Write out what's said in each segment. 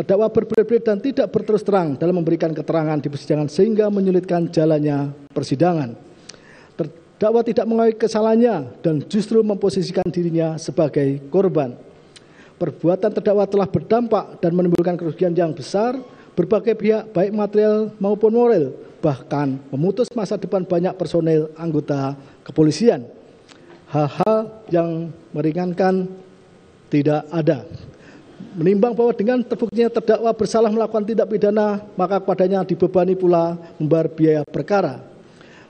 Terdakwa berbelit-belit dan tidak berterus terang dalam memberikan keterangan di persidangan sehingga menyulitkan jalannya persidangan. Terdakwa tidak mengakui kesalahannya dan justru memposisikan dirinya sebagai korban. Perbuatan terdakwa telah berdampak dan menimbulkan kerugian yang besar berbagai pihak baik material maupun moral, bahkan memutus masa depan banyak personel anggota kepolisian. Hal-hal yang meringankan tidak ada. Menimbang bahwa dengan terbuktinya terdakwa bersalah melakukan tindak pidana, maka kepadanya dibebani pula membayar biaya perkara.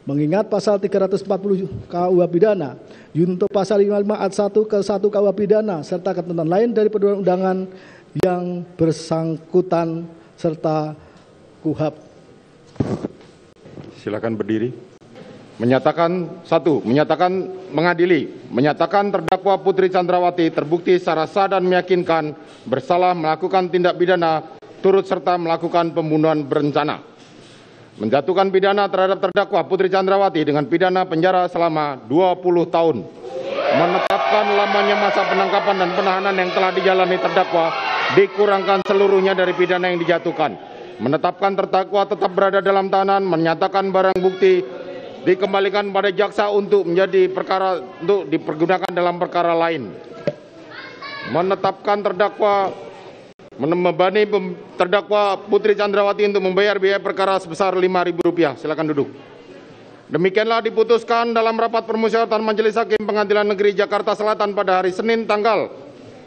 Mengingat pasal 340 KUH pidana, junto pasal 55 ayat 1 ke 1 KUH pidana serta ketentuan lain dari perundang-undangan yang bersangkutan serta KUHP. Silakan berdiri. Menyatakan menyatakan terdakwa Putri Chandrawati terbukti secara sah dan meyakinkan bersalah melakukan tindak pidana turut serta melakukan pembunuhan berencana. Menjatuhkan pidana terhadap terdakwa Putri Chandrawati dengan pidana penjara selama 20 tahun. Menetapkan lamanya masa penangkapan dan penahanan yang telah dijalani terdakwa dikurangkan seluruhnya dari pidana yang dijatuhkan. Menetapkan terdakwa tetap berada dalam tahanan, menyatakan barang bukti dikembalikan pada jaksa untuk dipergunakan dalam perkara lain. Menetapkan membebani terdakwa Putri Chandrawati untuk membayar biaya perkara sebesar Rp5.000. Silakan duduk. Demikianlah diputuskan dalam rapat permusyawaratan Majelis Hakim Pengadilan Negeri Jakarta Selatan pada hari Senin tanggal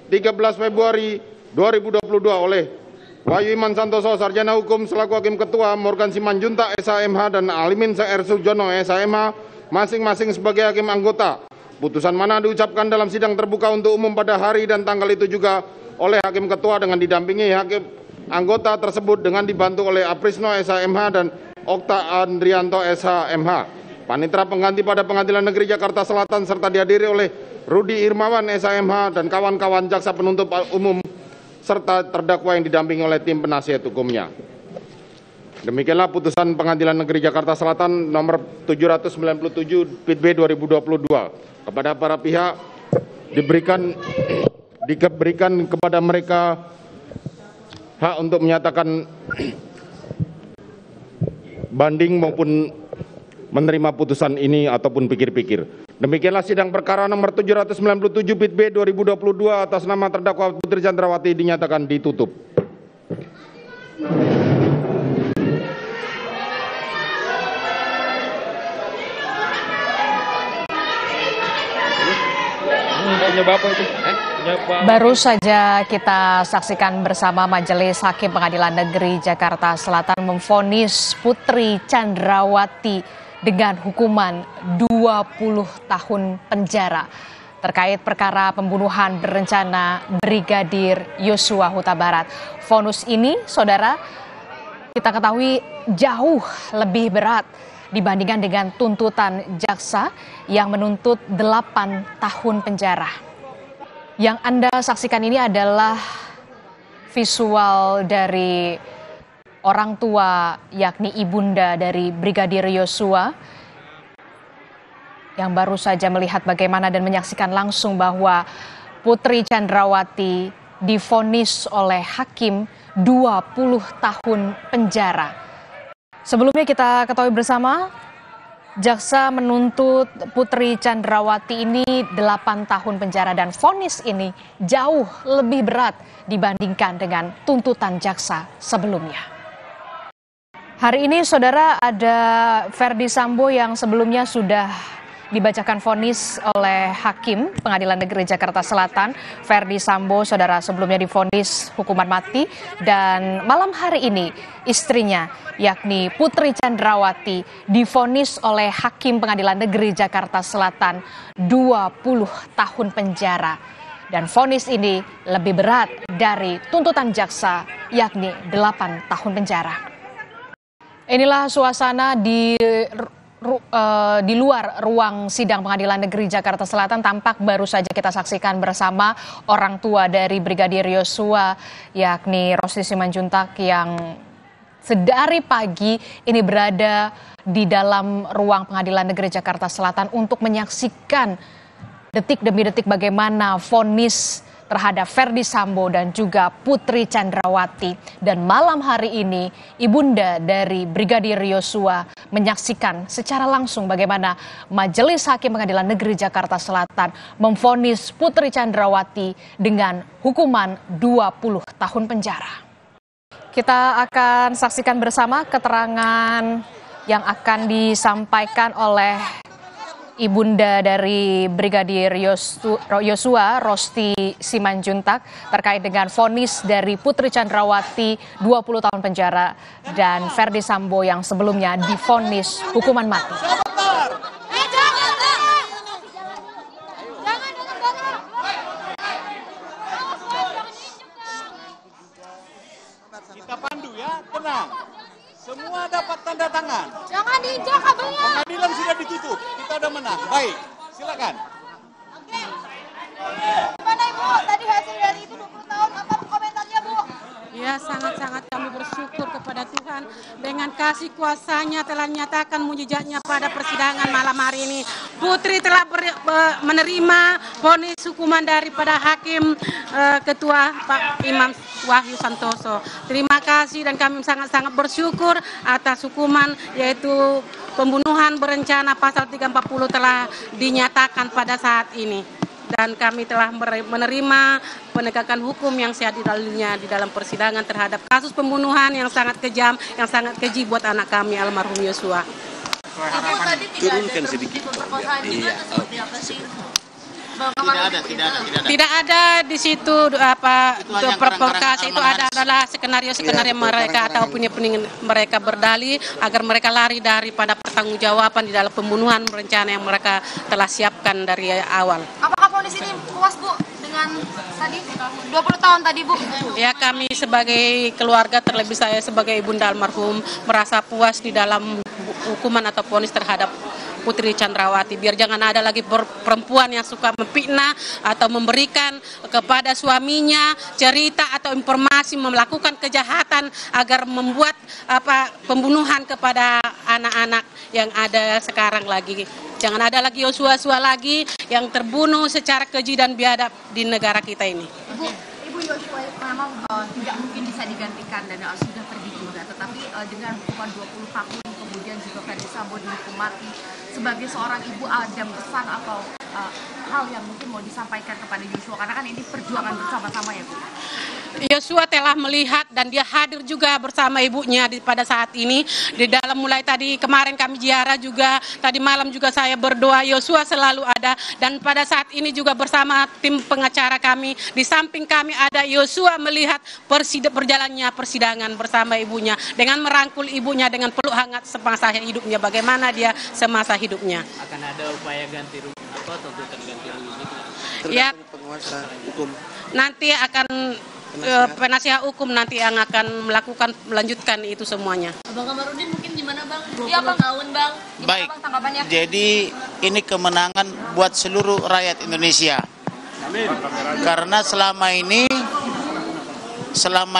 13 Februari 2022 oleh Wahyu Iman Santoso, Sarjana Hukum selaku Hakim Ketua, Morgan Simanjuntak SHMH dan Alimin R. Sujono SHMH masing-masing sebagai Hakim Anggota. Putusan mana diucapkan dalam sidang terbuka untuk umum pada hari dan tanggal itu juga oleh Hakim Ketua dengan didampingi Hakim Anggota tersebut dengan dibantu oleh Aprisno SHMH dan Okta Andrianto SHMH. Panitera pengganti pada Pengadilan Negeri Jakarta Selatan serta dihadiri oleh Rudi Irmawan SHMH dan kawan-kawan jaksa penuntut umum serta terdakwa yang didampingi oleh tim penasihat hukumnya. Demikianlah putusan Pengadilan Negeri Jakarta Selatan nomor 797 Pit B 2022. Kepada para pihak diberikan kepada mereka hak untuk menyatakan banding maupun menerima putusan ini ataupun pikir-pikir. Demikianlah sidang perkara nomor 797 Pit B 2022 atas nama terdakwa Putri Chandrawati dinyatakan ditutup. Baru saja kita saksikan bersama Majelis Hakim Pengadilan Negeri Jakarta Selatan memvonis Putri Chandrawati dengan hukuman 20 tahun penjara terkait perkara pembunuhan berencana Brigadir Yosua Huta Barat. Vonis ini, saudara, kita ketahui jauh lebih berat dibandingkan dengan tuntutan jaksa yang menuntut 8 tahun penjara. Yang Anda saksikan ini adalah visual dari orang tua yakni ibunda dari Brigadir Yosua yang baru saja melihat bagaimana dan menyaksikan langsung bahwa Putri Chandrawati divonis oleh hakim 20 tahun penjara. Sebelumnya kita ketahui bersama, jaksa menuntut Putri Chandrawati ini 8 tahun penjara dan vonis ini jauh lebih berat dibandingkan dengan tuntutan jaksa sebelumnya. Hari ini, saudara, ada Ferdi Sambo yang sebelumnya sudah dibacakan vonis oleh Hakim Pengadilan Negeri Jakarta Selatan. Ferdi Sambo, saudara, sebelumnya divonis hukuman mati dan malam hari ini istrinya yakni Putri Chandrawati divonis oleh Hakim Pengadilan Negeri Jakarta Selatan 20 tahun penjara. Dan vonis ini lebih berat dari tuntutan jaksa yakni 8 tahun penjara. Inilah suasana di luar ruang sidang Pengadilan Negeri Jakarta Selatan. Tampak baru saja kita saksikan bersama orang tua dari Brigadir Yosua yakni Rosti Simanjuntak yang sedari pagi ini berada di dalam ruang Pengadilan Negeri Jakarta Selatan untuk menyaksikan detik demi detik bagaimana vonis terhadap Ferdy Sambo dan juga Putri Chandrawati. Dan malam hari ini ibunda dari Brigadir Yosua menyaksikan secara langsung bagaimana Majelis Hakim Pengadilan Negeri Jakarta Selatan memvonis Putri Chandrawati dengan hukuman 20 tahun penjara. Kita akan saksikan bersama keterangan yang akan disampaikan oleh ibunda dari Brigadir Yosua, Rosti Simanjuntak, terkait dengan vonis dari Putri Chandrawati 20 tahun penjara dan Ferdy Sambo yang sebelumnya divonis hukuman mati. Kita pandu ya, tenang. Semua dapat tanda tangan. Jangan diinjak kabelnya. Pengadilan sudah ditutup, kita udah menang. Baik, silakan. Oke. Gimana Ibu? Tadi hasil dari itu 20 tahun, apa komentarnya Bu? Ya, sangat-sangat kami bersyukur kepada Tuhan dengan kasih kuasa-Nya telah nyatakan mujizatnya pada persidangan malam hari ini. Putri telah menerima vonis hukuman daripada Hakim Ketua Pak Imam Wahyu Santoso. Terima kasih dan kami sangat-sangat bersyukur atas hukuman yaitu pembunuhan berencana pasal 340 telah dinyatakan pada saat ini. Dan kami telah menerima penegakan hukum yang seadil-adilnya di dalam persidangan terhadap kasus pembunuhan yang sangat kejam, yang sangat keji buat anak kami almarhum Yosua. Ibu tadi tidak ada terbukti pemerkosaan juga atau seperti apa sih? Tidak ada di situ apa provokasi itu adalah skenario mereka atau opini mereka berdalih agar mereka lari daripada pertanggungjawaban di dalam pembunuhan berencana yang mereka telah siapkan dari awal. Apakah vonis ini puas Bu dengan tadi 20 tahun tadi Bu? Ya, kami sebagai keluarga, terlebih saya sebagai ibunda almarhum merasa puas di dalam hukuman atau vonis terhadap Putri Chandrawati. Biar jangan ada lagi perempuan yang suka memfitnah atau memberikan kepada suaminya cerita atau informasi melakukan kejahatan agar membuat pembunuhan kepada anak-anak yang ada sekarang lagi. Jangan ada lagi Yosua lagi yang terbunuh secara keji dan biadab di negara kita ini. Ibu Yosua memang tidak mungkin bisa digantikan dan sudah pergi juga, tetapi dengan hukuman 20 tahun kemudian juga Ferdy Sambo dihukum mati, sebagai seorang ibu ada pesan atau hal yang mungkin mau disampaikan kepada Yosua, karena kan ini perjuangan bersama-sama ya Bu? Yosua telah melihat dan dia hadir juga bersama ibunya pada saat ini di dalam mulai tadi kemarin kami ziarah juga, tadi malam juga saya berdoa. Yosua selalu ada dan pada saat ini juga bersama tim pengacara kami di samping kami ada Yosua melihat berjalannya persidangan bersama ibunya dengan merangkul ibunya dengan peluk hangat semasa hidupnya, bagaimana dia semasa hidupnya. Akan ada upaya ganti rugi atau tuntutan ganti rugi? Ya, penguasa hukum nanti akan penasihat hukum nanti yang akan melanjutkan itu semuanya. Bang Kamarudin mungkin gimana Bang? 20 tahun Bang. Gimana baik, Bang tanggapannya? Jadi ini kemenangan buat seluruh rakyat Indonesia. Amin. Karena selama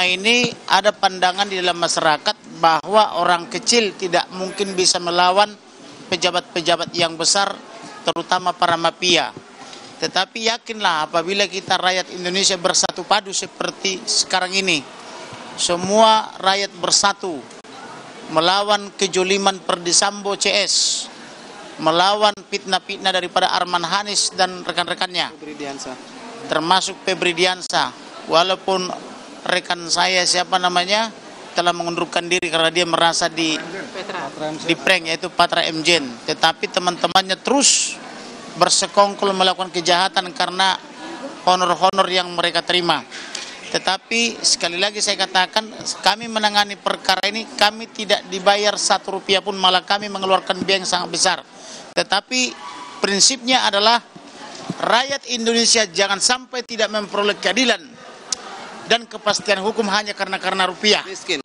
ini ada pandangan di dalam masyarakat bahwa orang kecil tidak mungkin bisa melawan pejabat-pejabat yang besar, terutama para mafia. Tetapi yakinlah apabila kita rakyat Indonesia bersatu padu seperti sekarang ini, semua rakyat bersatu melawan kejoliman Ferdy Sambo CS, melawan fitnah-fitnah daripada Arman Hanis dan rekan-rekannya, termasuk Febri Diansa. Walaupun rekan saya telah mengundurkan diri karena dia merasa di prank, yaitu Patra Mjen, tetapi teman-temannya terus bersekongkol melakukan kejahatan karena honor-honor yang mereka terima. Tetapi sekali lagi saya katakan, kami menangani perkara ini, kami tidak dibayar 1 rupiah pun, malah kami mengeluarkan biaya yang sangat besar. Tetapi prinsipnya adalah rakyat Indonesia jangan sampai tidak memperoleh keadilan dan kepastian hukum hanya karena rupiah miskin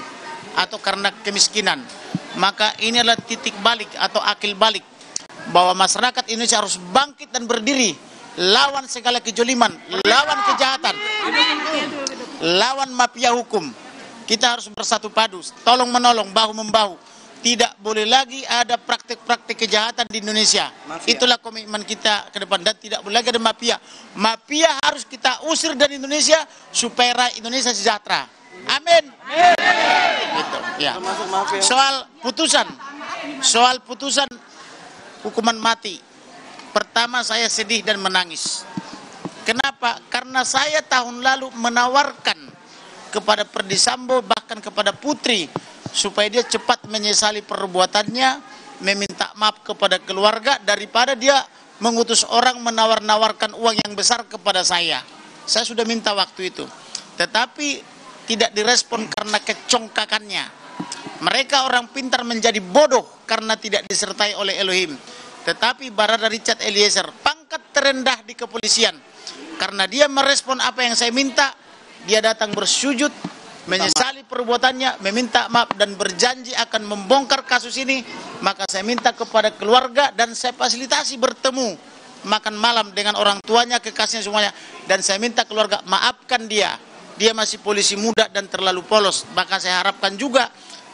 atau karena kemiskinan. Maka ini adalah titik balik atau akil balik bahwa masyarakat Indonesia harus bangkit dan berdiri lawan segala kejoliman, lawan kejahatan, lawan mafia hukum. Kita harus bersatu padu, tolong menolong, bahu membahu. tidak boleh lagi ada praktik-praktik kejahatan di Indonesia. Mafia. Itulah komitmen kita ke depan, dan tidak boleh lagi ada mafia. Mafia harus kita usir dari Indonesia supaya rakyat Indonesia sejahtera. Amin. Gitu, ya. Termasuk mafia. Soal putusan hukuman mati. Pertama, saya sedih dan menangis. Kenapa? Karena saya tahun lalu menawarkan kepada Perdi Sambo, bahkan kepada Putri, supaya dia cepat menyesali perbuatannya, meminta maaf kepada keluarga, daripada dia mengutus orang menawar-nawarkan uang yang besar kepada saya. Saya sudah minta waktu itu, tetapi tidak direspon karena kecongkakannya. Mereka orang pintar menjadi bodoh karena tidak disertai oleh Elohim. Tetapi Barada Richard Eliezer, pangkat terendah di kepolisian, karena dia merespon apa yang saya minta, dia datang bersujud, menyesali perbuatannya, meminta maaf, dan berjanji akan membongkar kasus ini. Maka saya minta kepada keluarga, dan saya fasilitasi bertemu makan malam dengan orang tuanya, kekasihnya semuanya. Dan saya minta keluarga, maafkan dia. Dia masih polisi muda dan terlalu polos. Maka saya harapkan juga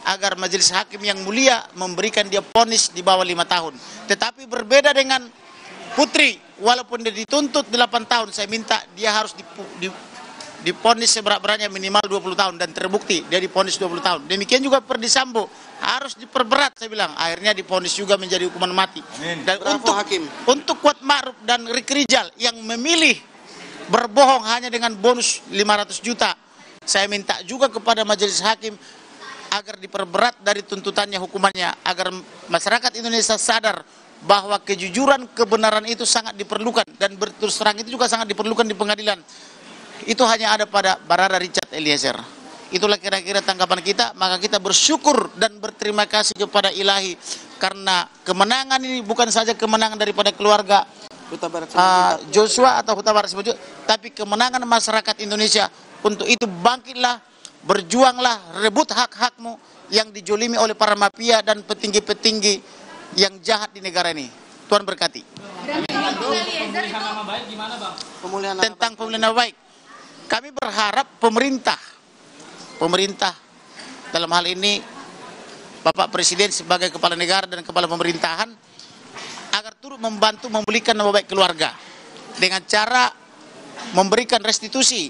agar majelis hakim yang mulia memberikan dia vonis di bawah 5 tahun. Tetapi berbeda dengan Putri, walaupun dia dituntut 8 tahun, saya minta dia harus diponis seberat-beratnya minimal 20 tahun, dan terbukti dia diponis 20 tahun. Demikian juga Perdi Sambo harus diperberat, saya bilang. Akhirnya diponis juga menjadi hukuman mati. Dan untuk Kuat Ma'ruf dan Ricky Rijal yang memilih berbohong hanya dengan bonus 500 juta, saya minta juga kepada majelis hakim agar diperberat dari tuntutannya, hukumannya, agar masyarakat Indonesia sadar bahwa kejujuran, kebenaran itu sangat diperlukan, dan berterus terang itu juga sangat diperlukan di pengadilan. Itu hanya ada pada Barada Richard Eliezer. Itulah kira-kira tanggapan kita. Maka kita bersyukur dan berterima kasih kepada Ilahi, karena kemenangan ini bukan saja kemenangan daripada keluarga Joshua atau Huta Barat Simalungun, tapi kemenangan masyarakat Indonesia. Untuk itu bangkitlah, berjuanglah, rebut hak-hakmu yang dijolimi oleh para mafia dan petinggi-petinggi yang jahat di negara ini. Tuhan berkati. Tentang pemulihan nama baik, kami berharap pemerintah dalam hal ini Bapak Presiden sebagai kepala negara dan kepala pemerintahan, agar turut membantu memulihkan nama baik keluarga dengan cara memberikan restitusi.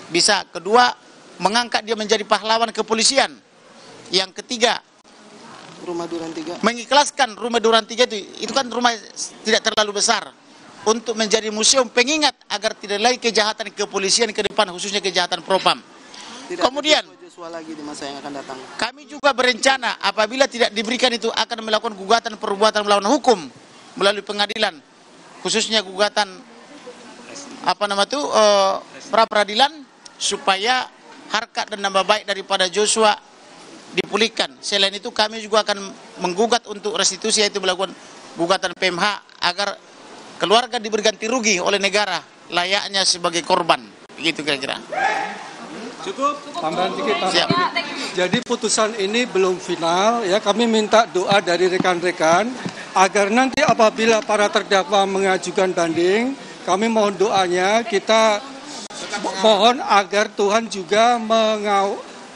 Bisa. Kedua, mengangkat dia menjadi pahlawan kepolisian. Yang ketiga, Rumah Duran 3. Mengikhlaskan Rumah Duran 3 itu kan rumah tidak terlalu besar, untuk menjadi museum pengingat agar tidak lagi kejahatan kepolisian ke depan, khususnya kejahatan propam. Kemudian lagi di masa yang akan datang. Kami juga berencana apabila tidak diberikan itu akan melakukan gugatan perbuatan melawan hukum melalui pengadilan, khususnya gugatan pra peradilan, supaya harkat dan nama baik daripada Joshua dipulihkan. Selain itu kami juga akan menggugat untuk restitusi, yaitu melakukan gugatan PMH agar keluarga diberi ganti rugi oleh negara layaknya sebagai korban. Begitu kira-kira. Cukup, tambahan dikit. Jadi putusan ini belum final ya. Kami minta doa dari rekan-rekan agar nanti apabila para terdakwa mengajukan banding, kami mohon doanya, kita mohon agar Tuhan juga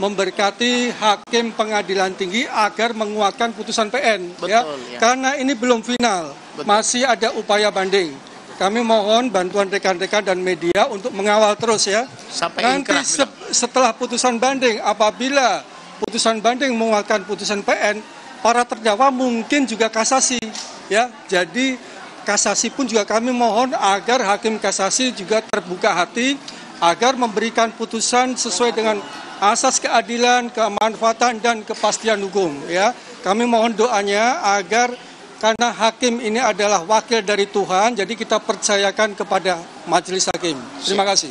memberkati hakim pengadilan tinggi agar menguatkan putusan PN. Betul, ya. Karena ini belum final, masih ada upaya banding. Kami mohon bantuan rekan-rekan dan media untuk mengawal terus ya. Sampai nanti setelah putusan banding, apabila putusan banding menguatkan putusan PN, para terdakwa mungkin juga kasasi ya. Jadi kasasi pun juga kami mohon agar hakim kasasi juga terbuka hati agar memberikan putusan sesuai dengan asas keadilan, kemanfaatan dan kepastian hukum ya. Kami mohon doanya agar, karena hakim ini adalah wakil dari Tuhan, jadi kita percayakan kepada majelis hakim. Terima kasih.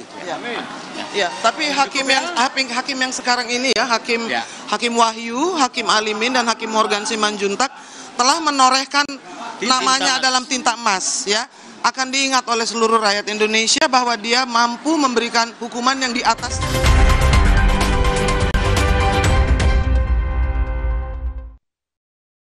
Ya, tapi hakim yang sekarang ini ya, Hakim Wahyu, Hakim Alimin dan Hakim Morgan Simanjuntak telah menorehkan namanya dalam tinta emas ya. Akan diingat oleh seluruh rakyat Indonesia bahwa dia mampu memberikan hukuman yang di atas